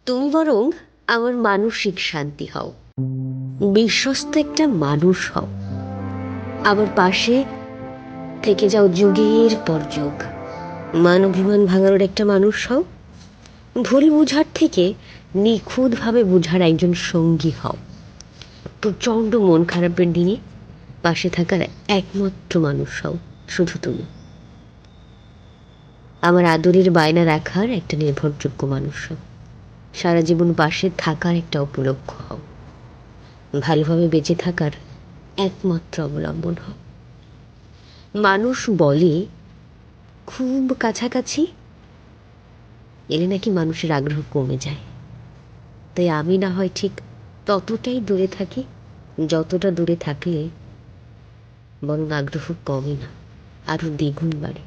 তুমি বরং আমার মানসিক শান্তি হও, বিশ্বস্ত একটা মানুষ হও, আমার পাশে থেকে যাও যুগের পর যুগ। মান অভিমান ভাঙানোর একটা মানুষ হও, ভুল বুঝার থেকে নিখুঁতভাবে বুঝার একজন সঙ্গী হও। প্রচণ্ড মন খারাপের দিনে পাশে থাকার একমাত্র মানুষ হও শুধু তুমি। আমার আদরের বায়না রাখার একটা নির্ভরযোগ্য মানুষ হও, সারা জীবন পাশে থাকার একটা উপলক্ষ হও, ভালোভাবে বেঁচে থাকার একমাত্র অবলম্বন হও। মানুষ বলে খুব কাছাকাছি এলে নাকি মানুষের আগ্রহ কমে যায়, তাই আমি না হয় ঠিক ততটাই দূরে থাকি যতটা দূরে থাকলে বরং আগ্রহ কমে না, আরো দ্বিগুণ বাড়ে।